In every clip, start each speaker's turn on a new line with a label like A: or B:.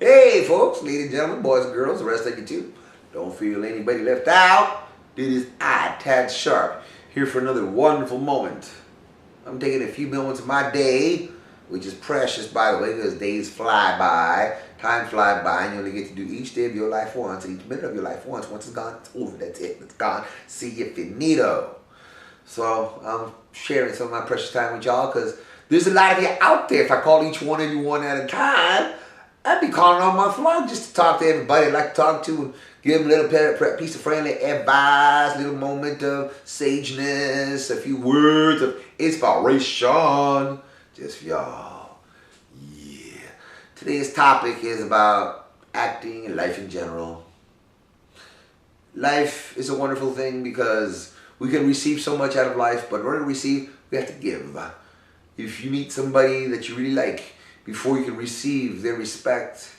A: Hey folks, ladies and gentlemen, boys and girls, the rest of you too. Don't feel anybody left out. This is I, Tad Sharpe, here for another wonderful moment. I'm taking a few moments of my day, which is precious by the way, because days fly by, time flies by, and you only get to do each day of your life once, and each minute of your life once. Once it's gone, it's over, that's it, it's gone. See you finito. So I'm sharing some of my precious time with y'all because there's a lot of you out there. If I call each one of you one at a time, I'd be calling all month long just to talk to everybody I'd like to talk to and give them a little piece of friendly advice, a little moment of sageness, a few words of inspiration, just for y'all. Yeah. Today's topic is about acting and life in general. Life is a wonderful thing because we can receive so much out of life, but in order to receive, we have to give. If you meet somebody that you really like, before you can receive their respect,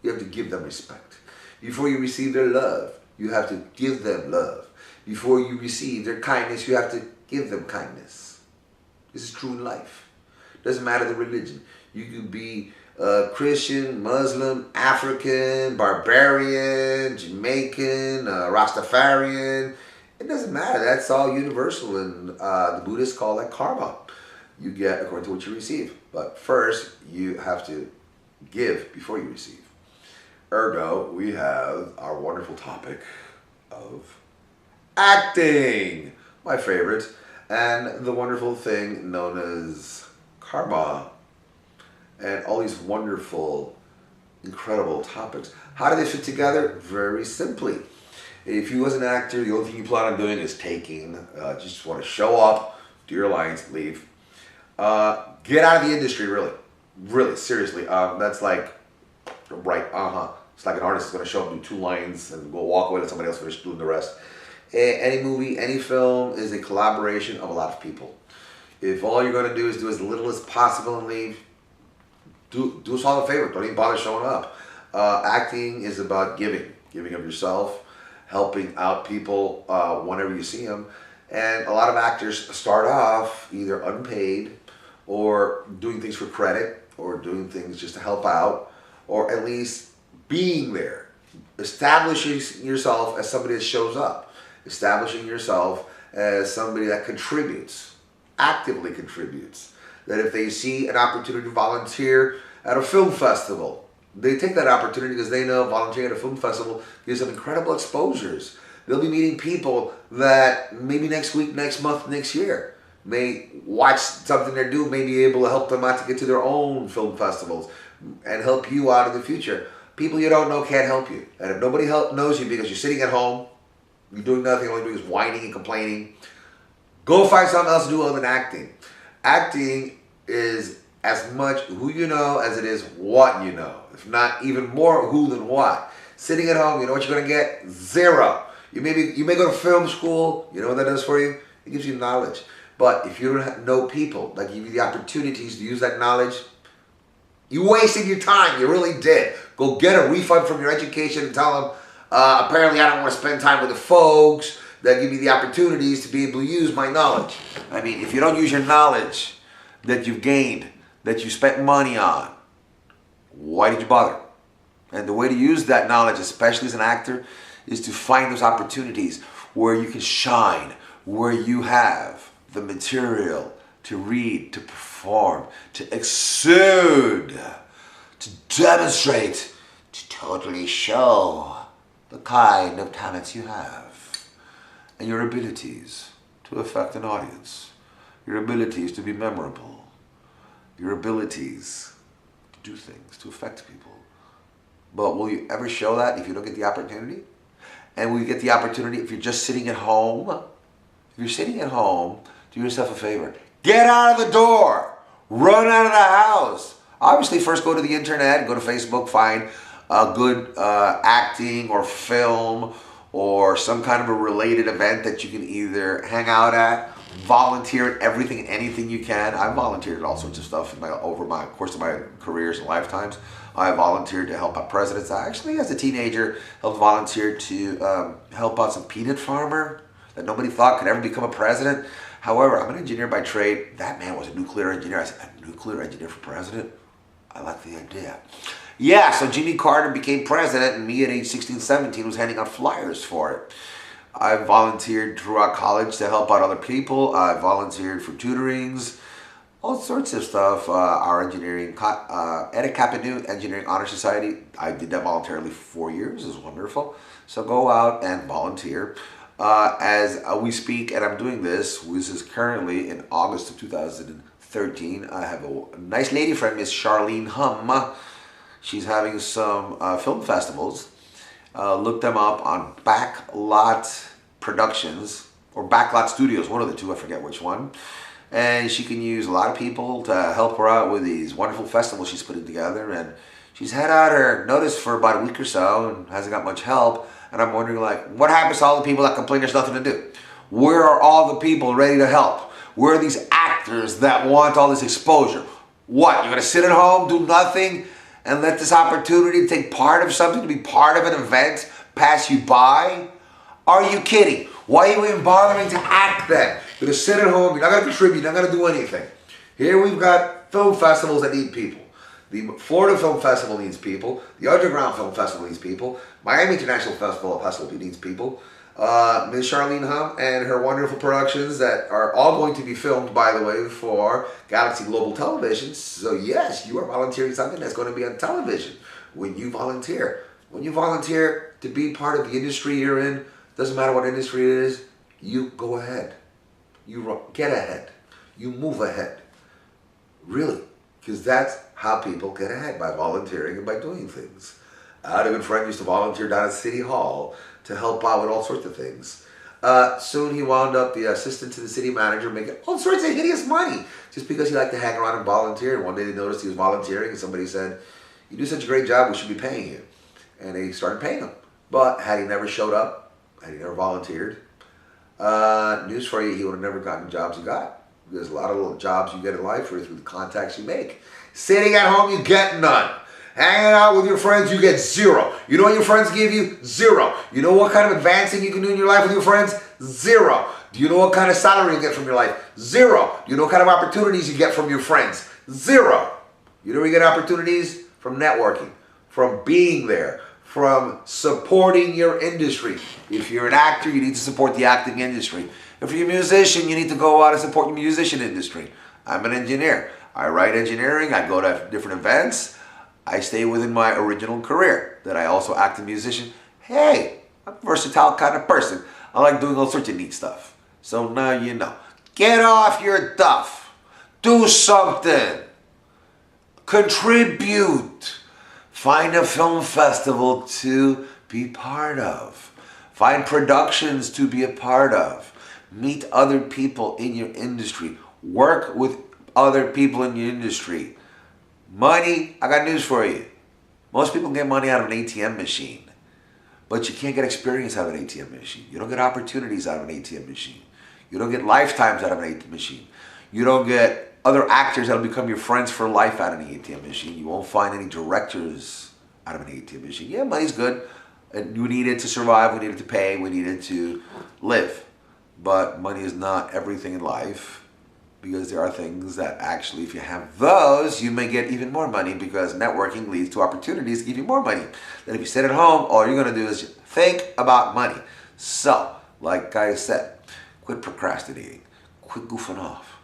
A: you have to give them respect. Before you receive their love, you have to give them love. Before you receive their kindness, you have to give them kindness. This is true in life. Doesn't matter the religion. You could be Christian, Muslim, African, barbarian, Jamaican, Rastafarian. It doesn't matter. That's all universal, and the Buddhists call that karma. You get according to what you receive. But first, you have to give before you receive. Ergo, we have our wonderful topic of acting, my favorite, and the wonderful thing known as karma, and all these wonderful, incredible topics. How do they fit together? Very simply. If you was an actor, the only thing you plan on doing is taking. Just want to show up, do your lines, leave. Get out of the industry, really, seriously. That's like, right, It's like an artist is going to show up, do two lines, and go walk away, let somebody else finish doing the rest. Any movie, any film is a collaboration of a lot of people. If all you're going to do is do as little as possible and leave, do us all a favor. Don't even bother showing up. Acting is about giving of yourself, helping out people whenever you see them. And a lot of actors start off either unpaid or doing things for credit or doing things just to help out or at least being there. Establishing yourself as somebody that shows up. Establishing yourself as somebody that contributes, actively contributes. That if they see an opportunity to volunteer at a film festival, they take that opportunity because they know volunteering at a film festival gives them incredible exposures. They'll be meeting people that maybe next week, next month, next year may watch something they do, may be able to help them out to get to their own film festivals and help you out in the future. People you don't know can't help you. And if nobody knows you because you're sitting at home, you're doing nothing, all you're doing is whining and complaining, go find something else to do other than acting. Acting is as much who you know as it is what you know. If not even more who than what. Sitting at home, you know what you're going to get? Zero. You may go to film school. You know what that does for you? It gives you knowledge. But if you don't know people that give you the opportunities to use that knowledge, you wasted your time. You really did. Go get a refund from your education and tell them, apparently I don't want to spend time with the folks that give me the opportunities to be able to use my knowledge. I mean, if you don't use your knowledge that you've gained, that you spent money on, why did you bother? And the way to use that knowledge, especially as an actor, is to find those opportunities where you can shine, where you have the material to read, to perform, to exude, to demonstrate, to totally show the kind of talents you have and your abilities to affect an audience, your abilities to be memorable, your abilities to do things, to affect people. But will you ever show that if you don't get the opportunity? And will you get the opportunity if you're just sitting at home? If you're sitting at home, do yourself a favor. Get out of the door. Run out of the house. Obviously, first go to the internet, go to Facebook, find a good acting or film or some kind of a related event that you can either hang out at, volunteer at everything and anything you can. I've volunteered at all sorts of stuff over my course of my careers and lifetimes. I volunteered to help out presidents. I actually, as a teenager, helped volunteer to help out some peanut farmer that nobody thought could ever become a president. However, I'm an engineer by trade. That man was a nuclear engineer. I said, a nuclear engineer for president? I like the idea. Yeah, so Jimmy Carter became president, and me at age 16, 17 was handing out flyers for it. I volunteered throughout college to help out other people. I volunteered for tutorings, all sorts of stuff. Our engineering, Etta Capanu Engineering Honor Society, I did that voluntarily for 4 years. It was wonderful. So go out and volunteer. As we speak, and I'm doing this, this is currently in August of 2013. I have a nice lady friend, Miss Charlene Hum. She's having some film festivals. Look them up on Backlot Productions or Backlot Studios, one of the two, I forget which one. And she can use a lot of people to help her out with these wonderful festivals she's putting together. And she's had out her notice for about a week or so and hasn't got much help. And I'm wondering, like, what happens to all the people that complain there's nothing to do? Where are all the people ready to help? Where are these actors that want all this exposure? What, you're going to sit at home, do nothing, and let this opportunity to take part of something, to be part of an event, pass you by? Are you kidding? Why are you even bothering to act then? You're going to sit at home, you're not going to contribute, you're not going to do anything. Here we've got film festivals that need people. The Florida Film Festival needs people. The Underground Film Festival needs people. Miami International Festival needs people. Ms. Charlene Hum and her wonderful productions that are all going to be filmed, by the way, for Galaxy Global Television. So yes, you are volunteering something that's going to be on television when you volunteer. When you volunteer to be part of the industry you're in, doesn't matter what industry it is, you go ahead. You get ahead. You move ahead. Really. Because that's how people get ahead, by volunteering and by doing things. I had a good friend who used to volunteer down at City Hall to help out with all sorts of things. Soon he wound up the assistant to the city manager, making all sorts of hideous money just because he liked to hang around and volunteer. And one day they noticed he was volunteering and somebody said, "You do such a great job, we should be paying you." And they started paying him. But had he never showed up, had he never volunteered, news for you, he would have never gotten the jobs he got. There's a lot of little jobs you get in life through the contacts you make. Sitting at home, you get none. Hanging out with your friends, you get zero. You know what your friends give you? Zero. You know what kind of advancing you can do in your life with your friends? Zero. Do you know what kind of salary you get from your life? Zero. Do you know what kind of opportunities you get from your friends? Zero. You know where you get opportunities? From networking, from being there, from supporting your industry. If you're an actor, you need to support the acting industry. If you're a musician, you need to go out and support the musician industry. I'm an engineer. I write engineering. I go to different events. I stay within my original career, that I also act a musician. Hey, I'm a versatile kind of person. I like doing all sorts of neat stuff. So now you know. Get off your duff. Do something. Contribute. Find a film festival to be part of. Find productions to be a part of. Meet other people in your industry. Work with other people in your industry. Money, I got news for you. Most people get money out of an ATM machine, but you can't get experience out of an ATM machine. You don't get opportunities out of an ATM machine. You don't get lifetimes out of an ATM machine. You don't get other actors that'll become your friends for life out of an ATM machine. You won't find any directors out of an ATM machine. Yeah, money's good. And we need it to survive, we need it to pay, we need it to live. But money is not everything in life. Because there are things that actually, if you have those, you may get even more money, because networking leads to opportunities to give you more money. Then if you sit at home, all you're going to do is think about money. So, like I said, quit procrastinating. Quit goofing off.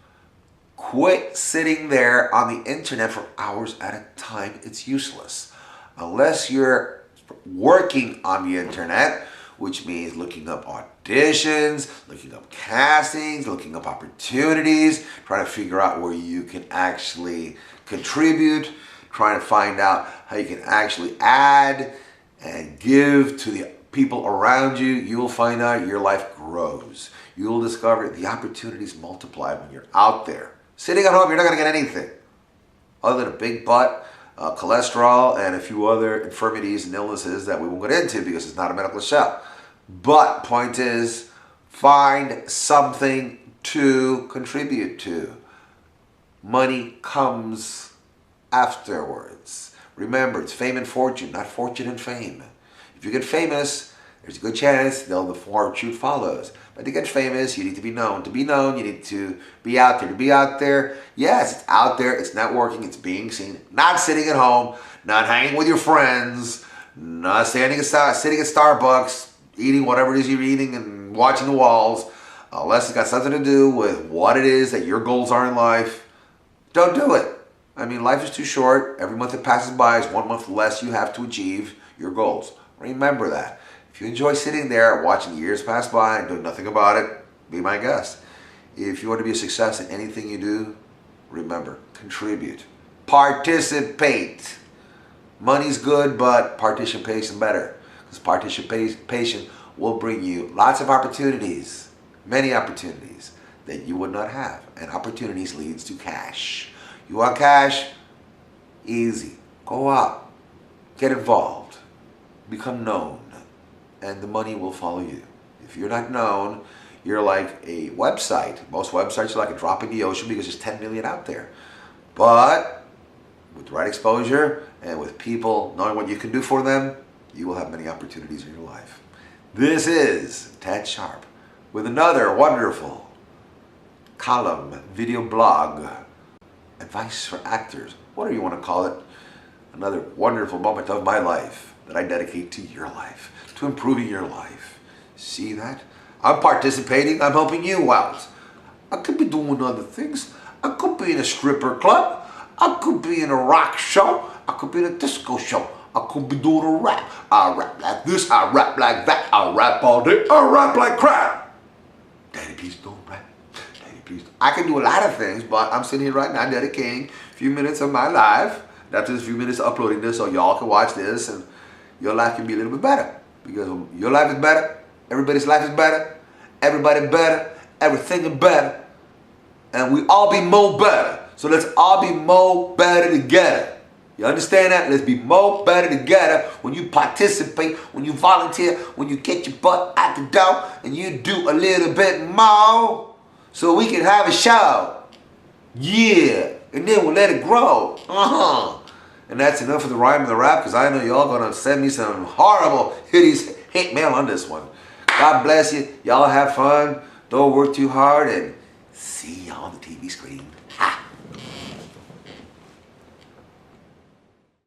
A: Quit sitting there on the internet for hours at a time. It's useless. Unless you're working on the internet, which means looking up auditions, looking up castings, looking up opportunities, trying to figure out where you can actually contribute, trying to find out how you can actually add and give to the people around you. You will find out your life grows. You will discover the opportunities multiply when you're out there. Sitting at home, you're not going to get anything other than a big butt, cholesterol, and a few other infirmities and illnesses that we won't get into because it's not a medical show. But point is, find something to contribute to. Money comes afterwards. Remember, it's fame and fortune, not fortune and fame. If you get famous, there's a good chance the fortune follows. But to get famous, you need to be known. To be known, you need to be out there. To be out there, yes, it's out there, it's networking, it's being seen. Not sitting at home, not hanging with your friends, not sitting at Starbucks, eating whatever it is you're eating and watching the walls, unless it's got something to do with what it is that your goals are in life. Don't do it. I mean, life is too short. Every month that passes by is 1 month less you have to achieve your goals. Remember that. If you enjoy sitting there watching years pass by and doing nothing about it, be my guest. If you want to be a success in anything you do, remember, contribute. Participate. Money's good, but participation better. Because participation will bring you lots of opportunities, many opportunities that you would not have. And opportunities leads to cash. You want cash? Easy. Go out. Get involved. Become known. And the money will follow you. If you're not known, you're like a website. Most websites are like a drop in the ocean because there's 10 million out there. But with the right exposure and with people knowing what you can do for them, you will have many opportunities in your life. This is Ted Sharpe with another wonderful column, video blog, advice for actors, whatever you want to call it. Another wonderful moment of my life that I dedicate to your life, to improving your life. See that? I'm participating, I'm helping you out. I could be doing other things. I could be in a stripper club. I could be in a rock show. I could be in a disco show. I could be doing a rap. I rap like this, I rap like that. I rap all day, I rap like crap. Daddy, please don't rap. Daddy, please don't. I can do a lot of things, but I'm sitting here right now dedicating a few minutes of my life. After a few minutes of uploading this so y'all can watch this and your life can be a little bit better. Because when your life is better, everybody's life is better, everybody better, everything is better, and we all be more better. So let's all be more better together. You understand that? Let's be more better together when you participate, when you volunteer, when you get your butt out the door and you do a little bit more so we can have a show. Yeah. And then we'll let it grow. And that's enough of the rhyme and the rap, because I know y'all gonna send me some horrible hate mail on this one. God bless you. Y'all have fun. Don't work too hard, and see you on the TV screen. Ha!